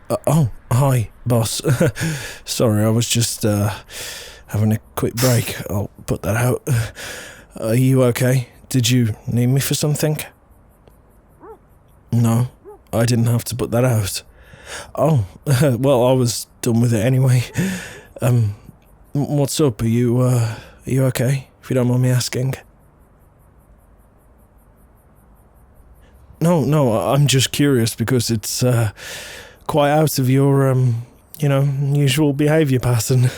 Oh, hi, boss. Sorry, I was just having a quick break. I'll put that out. Are you okay? Did you need me for something? No, I didn't have to put that out. Oh, well, I was done with it anyway. What's up? Are you okay? If you don't mind me asking. No, I'm just curious because it's quite out of your, usual behaviour pattern.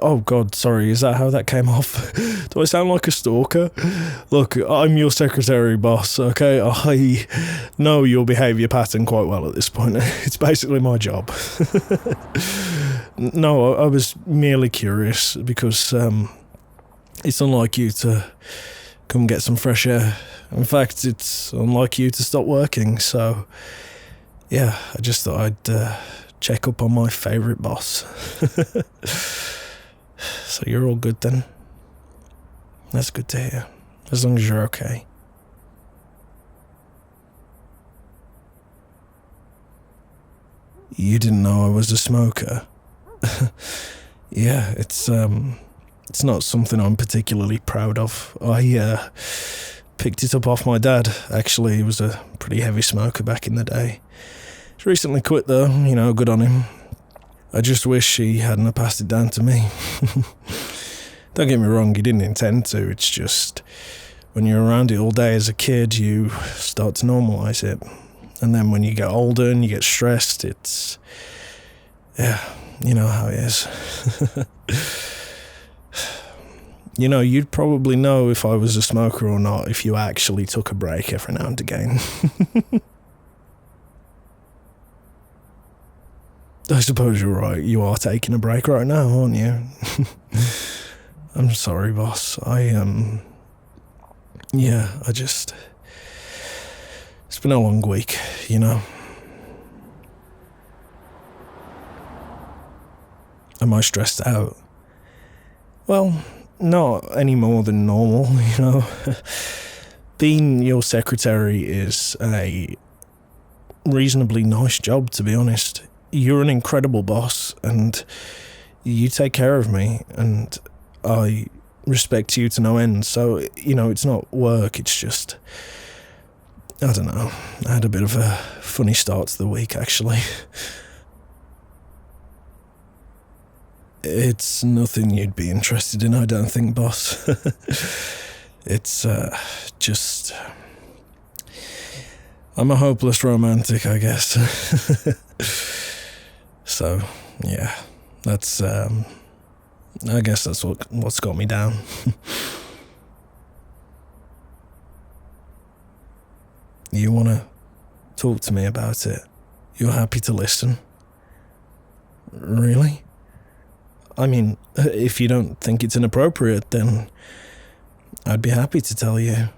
Oh God, sorry, is that how that came off? Do I sound like a stalker? Look, I'm your secretary, boss, okay? I know your behaviour pattern quite well at this point. It's basically my job. No, I was merely curious because it's unlike you to come get some fresh air. In fact, it's unlike you to stop working, so yeah, I just thought I'd check up on my favourite boss. So you're all good then? That's good to hear, as long as you're okay. You didn't know I was a smoker? Yeah, it's not something I'm particularly proud of. I picked it up off my dad, actually. He was a pretty heavy smoker back in the day. He's recently quit though, good on him. I just wish he hadn't have passed it down to me. Don't get me wrong, he didn't intend to, it's just when you're around it all day as a kid, you start to normalise it. And then when you get older and you get stressed, it's... yeah, you know how it is. You'd probably know if I was a smoker or not if you actually took a break every now and again. I suppose you're right, you are taking a break right now, aren't you? I'm sorry, boss. It's been a long week, Am I stressed out? Well, not any more than normal, Being your secretary is a reasonably nice job, to be honest. You're an incredible boss, and you take care of me, and I respect you to no end. So, it's not work, it's just... I don't know. I had a bit of a funny start to the week, actually. It's nothing you'd be interested in, I don't think, boss. It's just... I'm a hopeless romantic, I guess. So, yeah, that's, I guess that's what's got me down. You want to talk to me about it? You're happy to listen? Really? I mean, if you don't think it's inappropriate, then I'd be happy to tell you.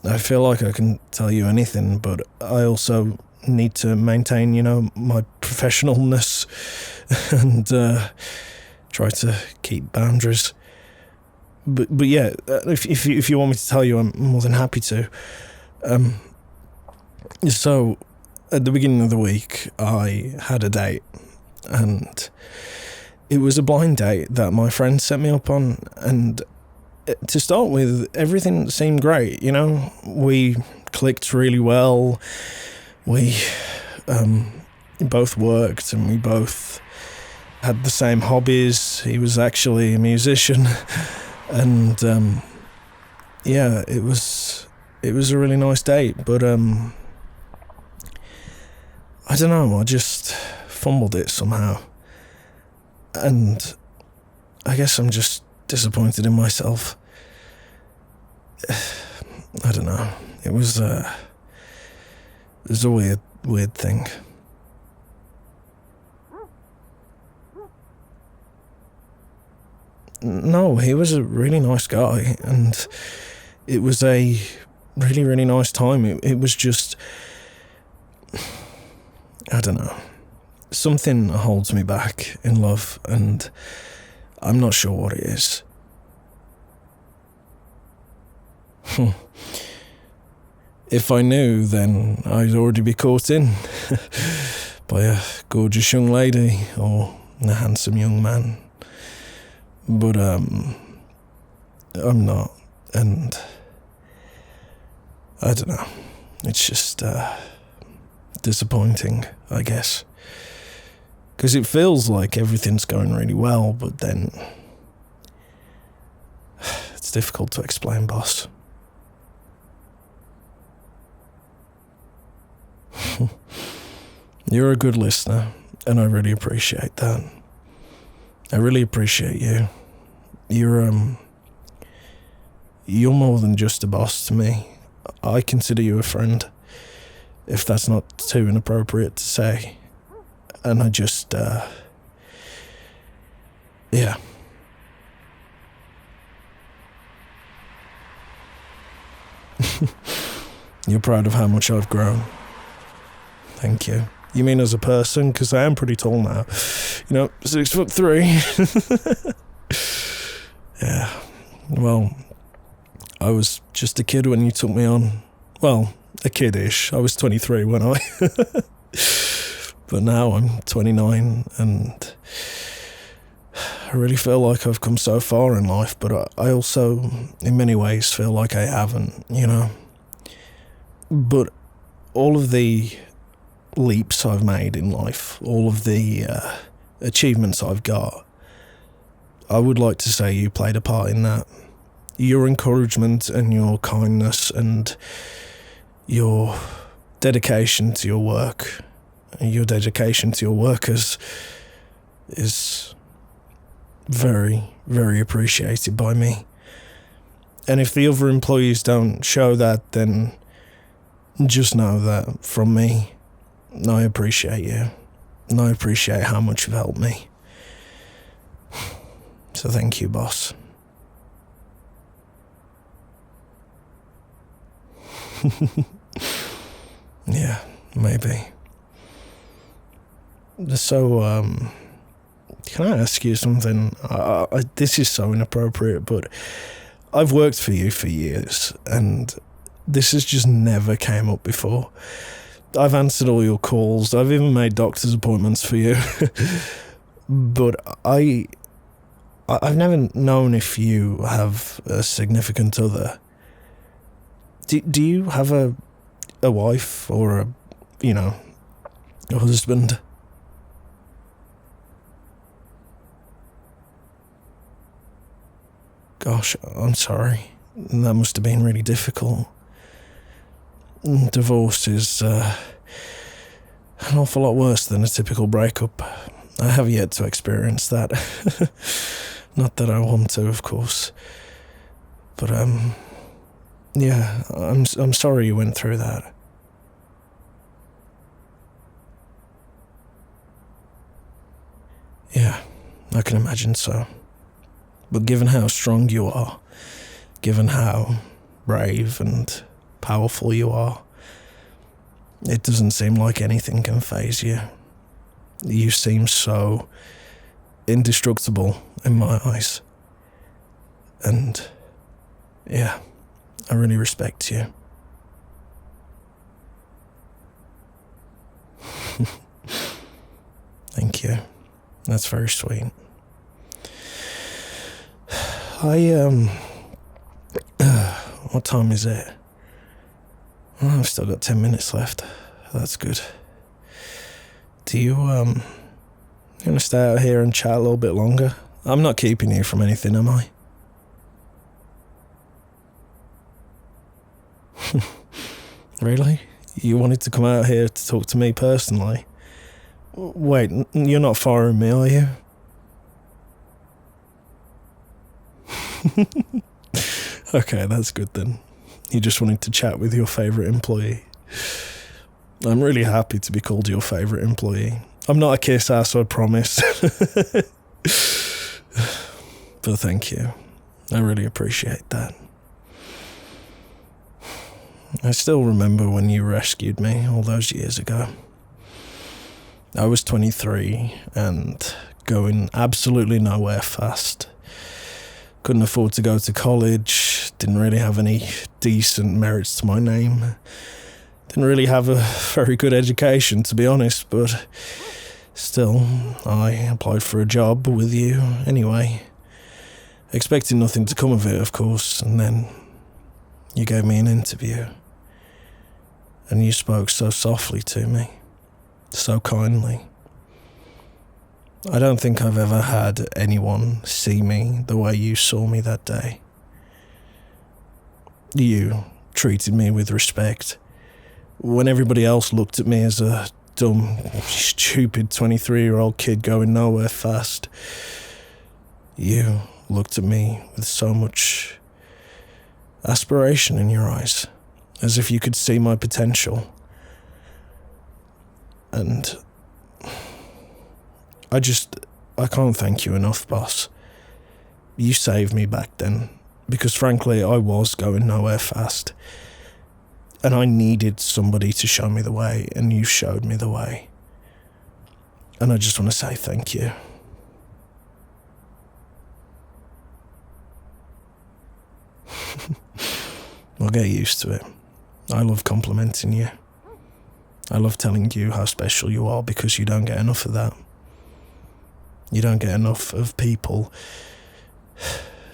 I feel like I can tell you anything, but I also need to maintain, my professionalness and try to keep boundaries. But yeah, if you want me to tell you, I'm more than happy to. So, at the beginning of the week, I had a date, and it was a blind date that my friend set me up on, and to start with, everything seemed great, We clicked really well, we both worked, and we both had the same hobbies. He was actually a musician, and yeah, it was a really nice date, but I don't know, I just fumbled it somehow, and I guess I'm just disappointed in myself. I don't know, it was a weird thing. No, he was a really nice guy, and it was a really, really nice time. It was just... I don't know. Something holds me back in love, and I'm not sure what it is. If I knew, then I'd already be caught in by a gorgeous young lady or a handsome young man. But I'm not, and I don't know. It's just disappointing, I guess. Because it feels like everything's going really well, but then it's difficult to explain, boss. You're a good listener, and I really appreciate that. I really appreciate you. You're more than just a boss to me. I consider you a friend, if that's not too inappropriate to say. And I just, yeah. You're proud of how much I've grown. Thank you. You mean as a person? Because I am pretty tall now. 6'3". Yeah. Well, I was just a kid when you took me on. Well, a kid-ish. I was 23 when I... But now I'm 29, and I really feel like I've come so far in life, but I also, in many ways, feel like I haven't, But all of the leaps I've made in life, all of the achievements I've got, I would like to say you played a part in that. Your encouragement and your kindness and your dedication to your work, your dedication to your workers is very, very appreciated by me. And if the other employees don't show that, then just know that from me, I appreciate you. And I appreciate how much you've helped me. So thank you, boss. Yeah, maybe. So, can I ask you something? This is so inappropriate, but I've worked for you for years, and this has just never came up before. I've answered all your calls. I've even made doctor's appointments for you. But I've never known if you have a significant other. Do you have a wife or a husband? Gosh, I'm sorry. That must have been really difficult. Divorce is an awful lot worse than a typical breakup. I have yet to experience that. Not that I want to, of course. But, yeah, I'm sorry you went through that. Yeah, I can imagine so. But given how strong you are, given how brave and powerful you are, it doesn't seem like anything can faze you. You seem so indestructible in my eyes. And, yeah, I really respect you. Thank you. That's very sweet. What time is it? Oh, I've still got 10 minutes left. That's good. Do you want to stay out here and chat a little bit longer? I'm not keeping you from anything, am I? Really? You wanted to come out here to talk to me personally? Wait, you're not firing me, are you? Okay, that's good then. You just wanted to chat with your favourite employee. I'm really happy to be called your favourite employee. I'm not a kiss ass, I promise. But thank you. I really appreciate that. I still remember when you rescued me all those years ago. I was 23 and going absolutely nowhere fast. Couldn't afford to go to college, didn't really have any decent merits to my name. Didn't really have a very good education, to be honest, but still, I applied for a job with you anyway, expecting nothing to come of it, of course, and then you gave me an interview, and you spoke so softly to me, so kindly. I don't think I've ever had anyone see me the way you saw me that day. You treated me with respect, when everybody else looked at me as a dumb, stupid 23-year-old kid going nowhere fast. You looked at me with so much aspiration in your eyes, as if you could see my potential. And I can't thank you enough, boss. You saved me back then, because frankly, I was going nowhere fast. And I needed somebody to show me the way, and you showed me the way. And I just want to say thank you. I'll get used to it. I love complimenting you. I love telling you how special you are, because you don't get enough of that. You don't get enough of people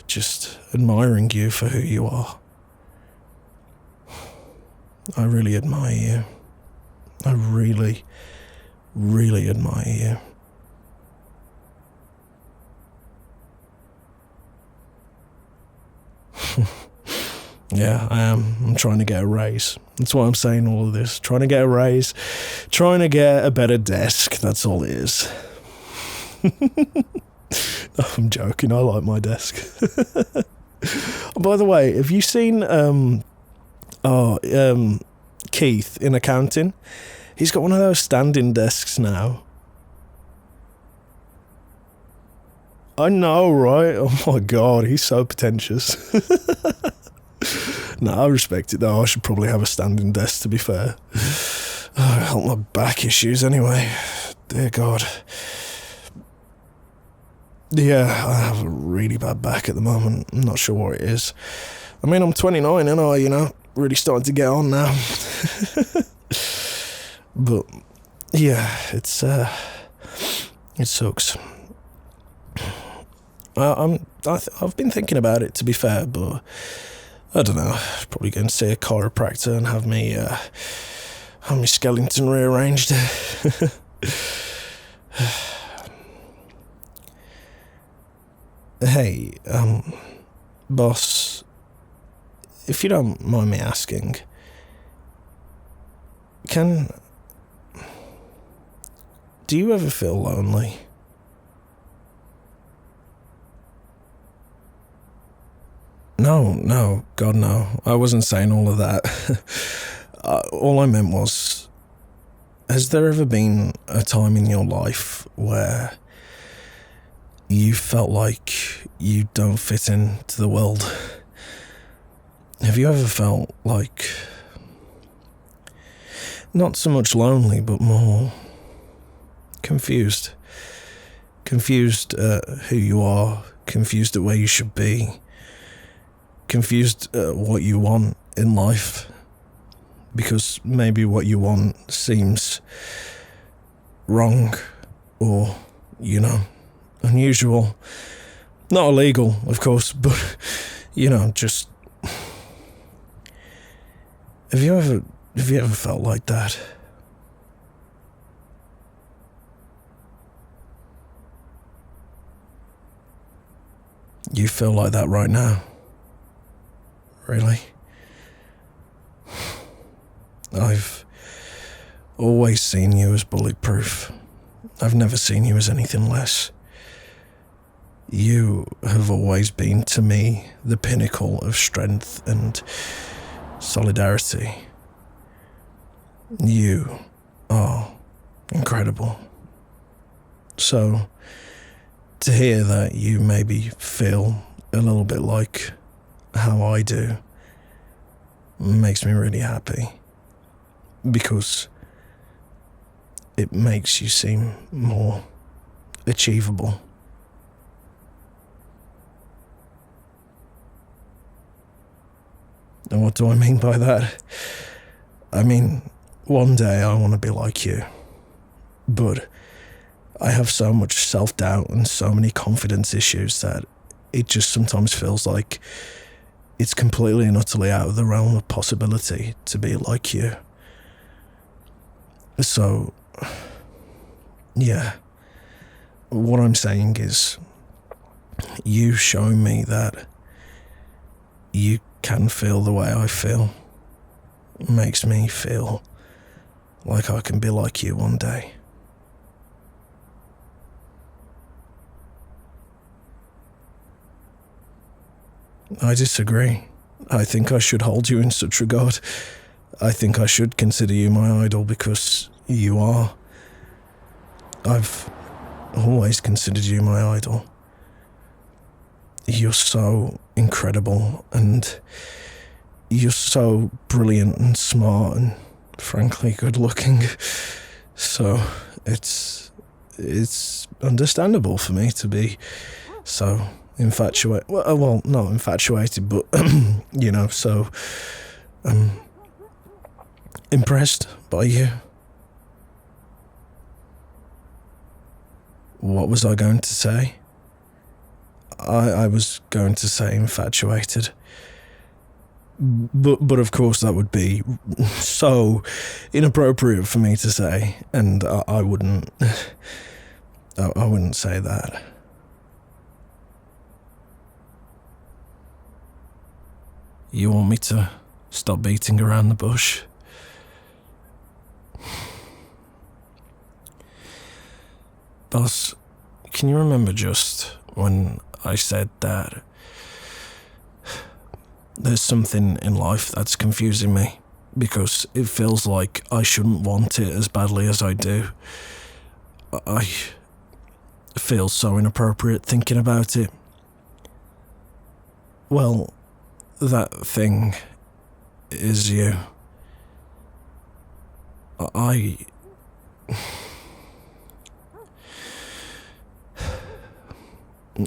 just admiring you for who you are. I really admire you. I really, really admire you. Yeah, I am. I'm trying to get a raise. That's why I'm saying all of this. Trying to get a raise. Trying to get a better desk. That's all it is. I'm joking. I like my desk. By the way, have you seen Keith in accounting? He's got one of those standing desks now. I know, right? Oh my god, he's so pretentious. No, I respect it though. I should probably have a standing desk, to be fair. Oh, help my back issues anyway. Dear god. Yeah, I have a really bad back at the moment. I'm not sure what it is. I mean, I'm 29 and really starting to get on now. But yeah, it sucks. I've been thinking about it, to be fair, but I don't know. Probably going to see a chiropractor and have me skeleton rearranged. Hey, boss, if you don't mind me asking, do you ever feel lonely? No, God no. I wasn't saying all of that. All I meant was, has there ever been a time in your life where you felt like you don't fit into the world? Have you ever felt like, not so much lonely, but more confused? Confused at who you are, confused at where you should be, confused at what you want in life, because maybe what you want seems wrong or, unusual. Not illegal, of course, but, just... Have you ever felt like that? You feel like that right now? Really? I've always seen you as bulletproof. I've never seen you as anything less. You have always been, to me, the pinnacle of strength and solidarity. You are incredible. So, to hear that you maybe feel a little bit like how I do makes me really happy, because it makes you seem more achievable. And what do I mean by that? I mean, one day I want to be like you. But I have so much self-doubt and so many confidence issues that it just sometimes feels like it's completely and utterly out of the realm of possibility to be like you. So, yeah, what I'm saying is, you showing me that you can feel the way I feel makes me feel like I can be like you one day. I disagree. I think I should hold you in such regard. I think I should consider you my idol because you are. I've always considered you my idol. You're so incredible and you're so brilliant and smart and frankly good looking. So it's understandable for me to be so infatuated. Well, not infatuated, but so impressed by you. What was I going to say? I was going to say infatuated. But of course that would be so inappropriate for me to say, and I wouldn't say that. You want me to stop beating around the bush? Boss, can you remember just when I said that there's something in life that's confusing me because it feels like I shouldn't want it as badly as I do? I feel so inappropriate thinking about it. Well, that thing is you.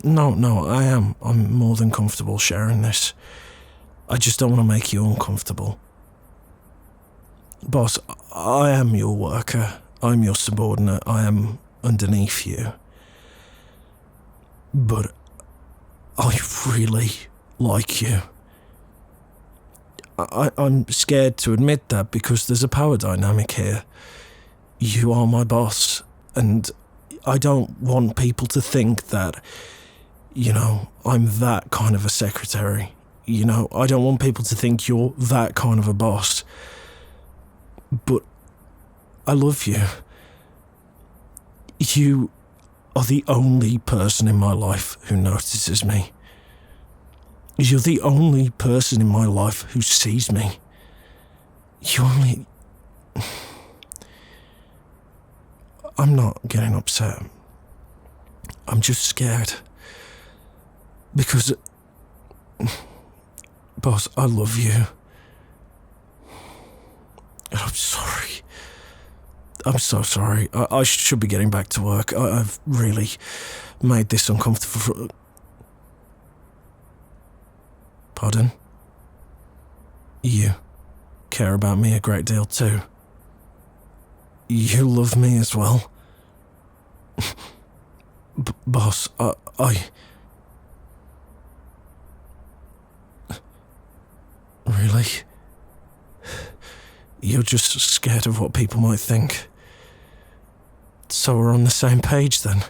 No, I am. I'm more than comfortable sharing this. I just don't want to make you uncomfortable. Boss, I am your worker. I'm your subordinate. I am underneath you. But I really like you. I'm scared to admit that because there's a power dynamic here. You are my boss, and I don't want people to think that, I'm that kind of a secretary. I don't want people to think you're that kind of a boss. But I love you. You are the only person in my life who notices me. You're the only person in my life who sees me. I'm not getting upset. I'm just scared. Because, boss, I love you. And I'm sorry. I'm so sorry. I should be getting back to work. I've really made this uncomfortable. Pardon? You care about me a great deal too. You love me as well. Boss, I... Really? You're just scared of what people might think. So we're on the same page then.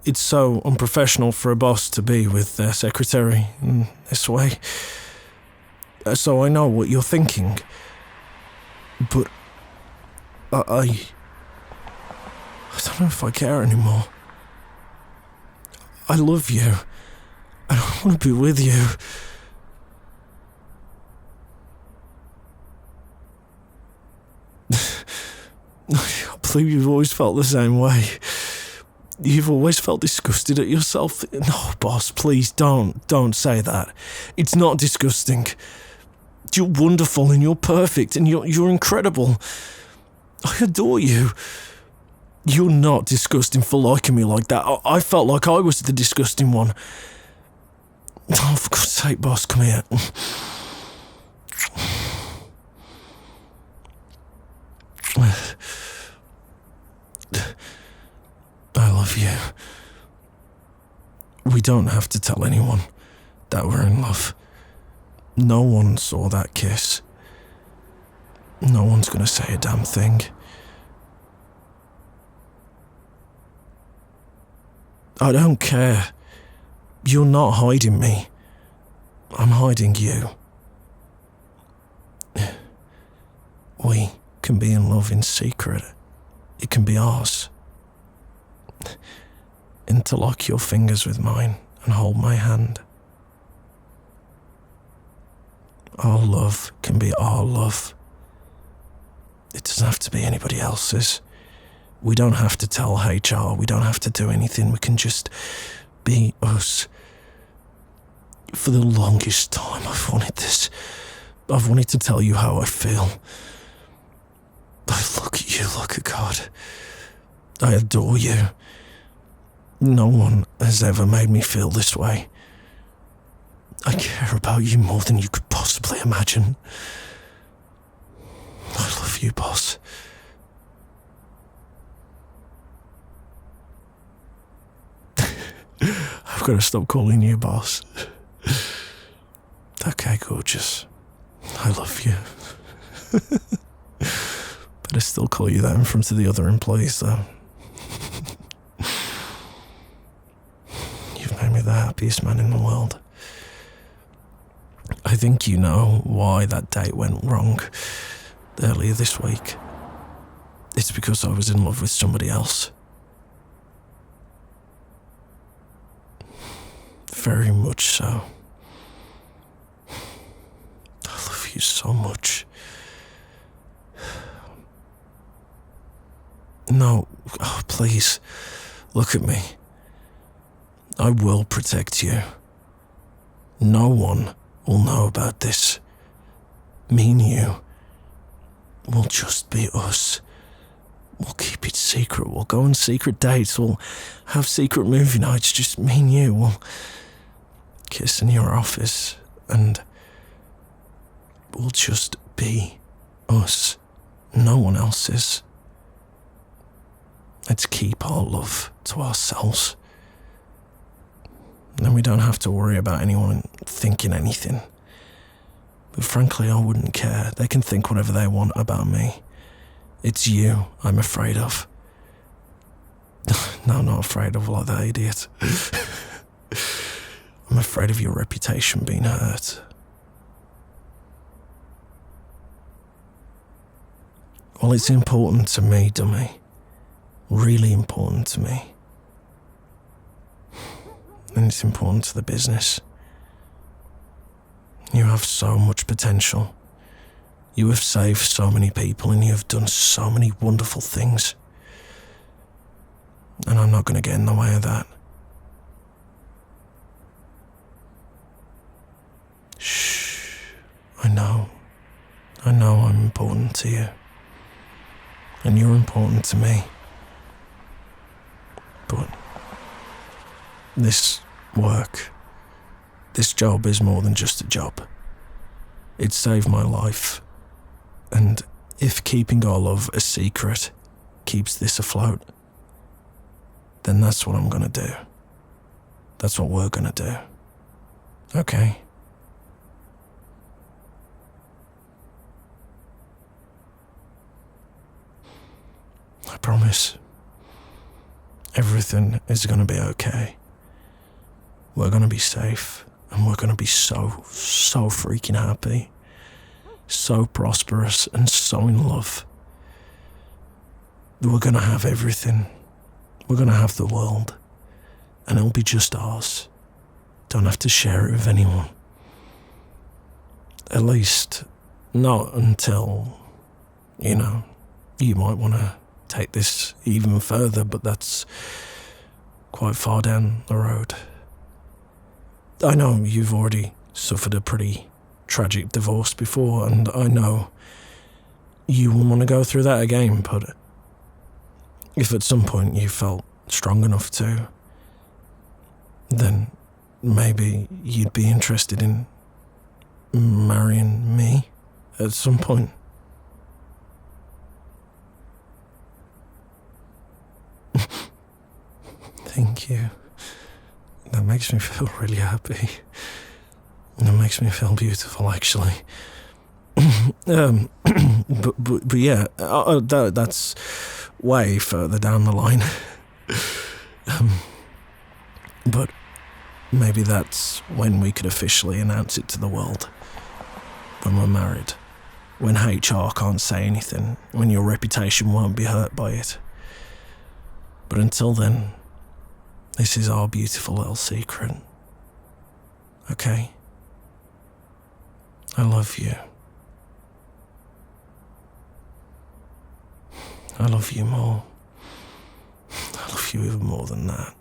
It's so unprofessional for a boss to be with their secretary in this way. So I know what you're thinking. But I don't know if I care anymore. I love you. I don't want to be with you. I believe you've always felt the same way. You've always felt disgusted at yourself. No, boss, please don't say that. It's not disgusting. You're wonderful and you're perfect and you're incredible. I adore you. You're not disgusting for liking me like that. I felt like I was the disgusting one. Oh, for God's sake, boss, come here. I love you. We don't have to tell anyone that we're in love. No one saw that kiss. No one's gonna say a damn thing. I don't care. You're not hiding me. I'm hiding you. We can be in love in secret. It can be ours. Interlock your fingers with mine and hold my hand. Our love can be our love. It doesn't have to be anybody else's. We don't have to tell HR, we don't have to do anything, we can just be us. For the longest time I've wanted this. I've wanted to tell you how I feel. I look at you, look at God. I adore you. No one has ever made me feel this way. I care about you more than you could possibly imagine. I love you, boss. I've got to stop calling you boss. Okay, gorgeous. I love you. But I still call you that in front of the other employees, though. You've made me the happiest man in the world. I think you know why that date went wrong earlier this week. It's because I was in love with somebody else. Very much so. I love you so much. No, oh, please, look at me. I will protect you. No one will know about this. Me and you will just be us. We'll keep it secret. We'll go on secret dates. We'll have secret movie nights, just me and you. We'll kiss in your office and we'll just be us. No one else's. Let's keep our love to ourselves. Then we don't have to worry about anyone thinking anything. But frankly, I wouldn't care. They can think whatever they want about me. It's you I'm afraid of. No, I'm not afraid of like that idiot. I'm afraid of your reputation being hurt. Well, it's important to me, dummy. Really important to me. And it's important to the business. You have so much potential. You have saved so many people and you have done so many wonderful things. And I'm not going to get in the way of that. Shh. I know I'm important to you. And you're important to me. But this work, this job is more than just a job. It saved my life. And if keeping our love a secret keeps this afloat, then that's what I'm gonna do. That's what we're gonna do. Okay. I promise. Everything is gonna be okay. We're gonna be safe, and we're gonna be so freaking happy. So prosperous and so in love. We're gonna have everything. We're gonna have the world. And it'll be just ours. Don't have to share it with anyone. At least, not until, you might want to take this even further, but that's quite far down the road. I know you've already suffered a pretty tragic divorce before, and I know you will want to go through that again, but if at some point you felt strong enough to, then maybe you'd be interested in marrying me at some point? Thank you. That makes me feel really happy. That makes me feel beautiful, actually. But yeah, that's way further down the line. But maybe that's when we could officially announce it to the world. When we're married. When HR can't say anything. When your reputation won't be hurt by it. But until then, this is our beautiful little secret. Okay? I love you. I love you more. I love you even more than that.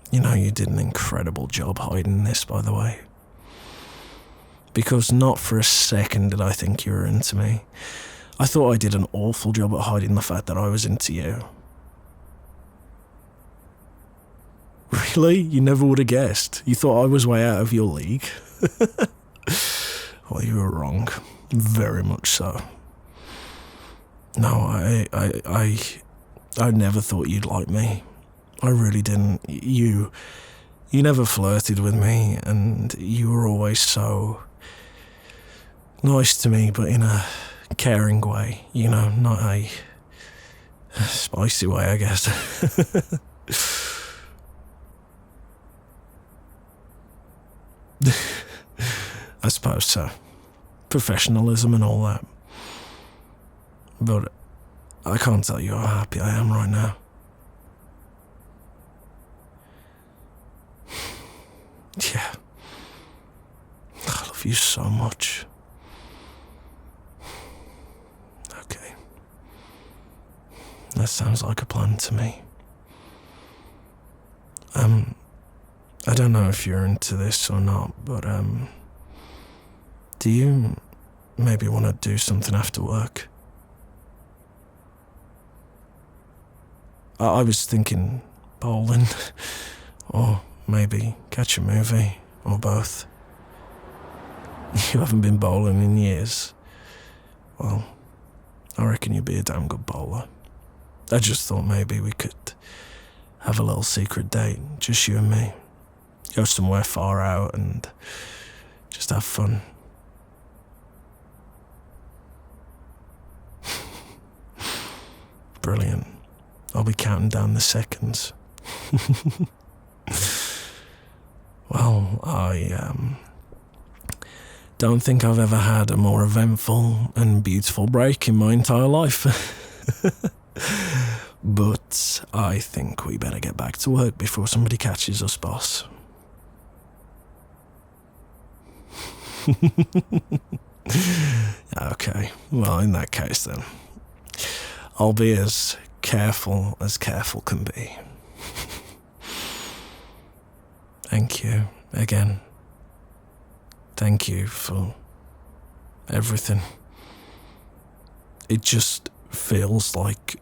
You know, you did an incredible job hiding this, by the way. Because not for a second did I think you were into me. I thought I did an awful job at hiding the fact that I was into you. Really? You never would have guessed? You thought I was way out of your league? Well, you were wrong. Very much so. No, I never thought you'd like me. I really didn't. You never flirted with me, and you were always so nice to me, but in a caring way, you know, not a spicy way, I guess. I suppose so. Professionalism and all that. But I can't tell you how happy I am right now. Yeah. I love you so much. Okay. That sounds like a plan to me. I don't know if you're into this or not, but do you maybe want to do something after work? I was thinking bowling, or maybe catch a movie, or both. You haven't been bowling in years. Well, I reckon you'd be a damn good bowler. I just thought maybe we could have a little secret date, just you and me. Go somewhere far out and just have fun. Brilliant. I'll be counting down the seconds. Well, I don't think I've ever had a more eventful and beautiful break in my entire life. But I think we better get back to work before somebody catches us, boss. Okay, well, in that case then, I'll be as careful can be. Thank you again. Thank you for everything. It just feels like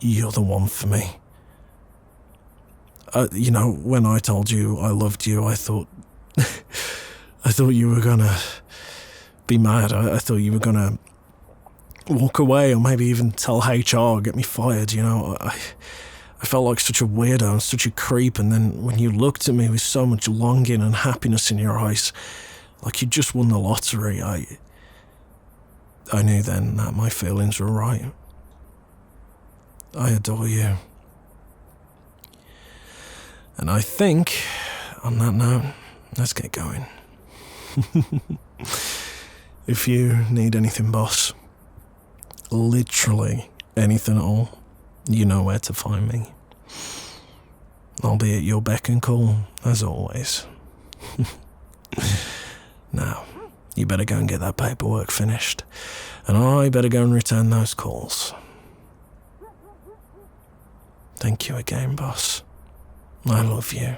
you're the one for me. You know, when I told you I loved you, I thought you were gonna be mad. I thought you were gonna walk away, or maybe even tell HR, get me fired, you know. I felt like such a weirdo and such a creep, and then when you looked at me with so much longing and happiness in your eyes, like you just won the lottery, I knew then that my feelings were right. I adore you. And I think, on that note, let's get going. If you need anything, boss, literally anything at all, you know where to find me. I'll be at your beck and call, as always. Now, you better go and get that paperwork finished, and I better go and return those calls. Thank you again, boss. I love you.